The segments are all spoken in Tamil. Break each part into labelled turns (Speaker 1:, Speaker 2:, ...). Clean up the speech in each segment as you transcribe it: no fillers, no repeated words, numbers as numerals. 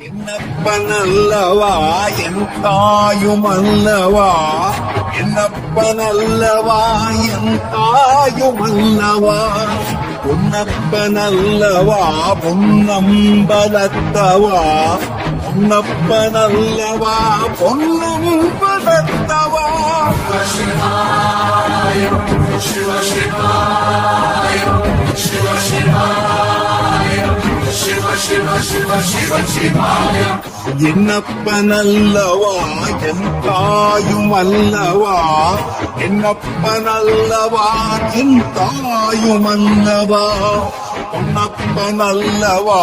Speaker 1: என்னப்பனல்லவா என் தாயுமல்லவா, என்னப்பனல்லவா என் தாயுமல்லவா, பொன்னப்பனல்லவா பொன்னம்பலத்தவா, பொன்னப்பனல்லவா பொன்னம்பலத்தவா. சிவ சிவாய சிவ சிவாய சிவ சிவ சிவ சிவ சிவாய. என்னப்பனல்லவா என் தாயும் அல்லவா, என்னப்பனல்லவா என் தாயும் அல்லவா, பொன்னப்பனல்லவா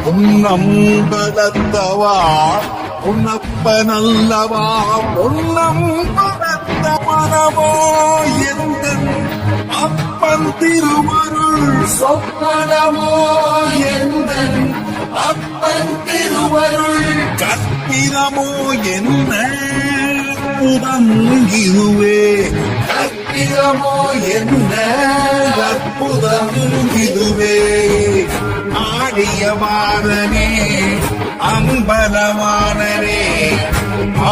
Speaker 1: பொன்னம்பலத்தவா, பொன்னப்பனல்லவா பொன்னம்பலத்தவனவோ எந்தன் அப்பன் திருவருள் சொப்பனமோ எந்தன் அப்பன் திருவருள் கற்பிதமோ என்ன அற்புதம் இதுவே, கற்பிதமோ என்ன அற்புதம் இதுவே. ஆடியவானனே அம்பலவானனே,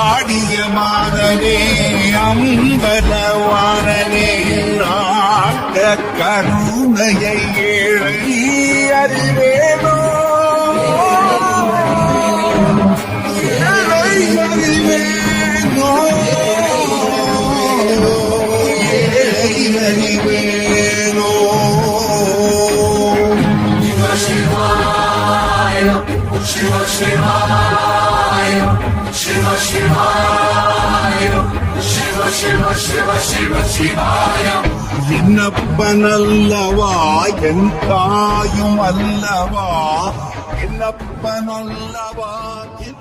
Speaker 1: ஆடியவானனே அம்பலவானனே, நாட்ட கருணையை ஏழை அறிவேனோ, ஏழை அறிவேனோ, ஏழை அறிவேனோ. சிவ சிவாய சிவ சிவாய சிவ சிவ சிவ சிவ சிவாய. என்னப்பனல்லவா என் தாயும் அல்லவா, என்னப்பனல்லவா என்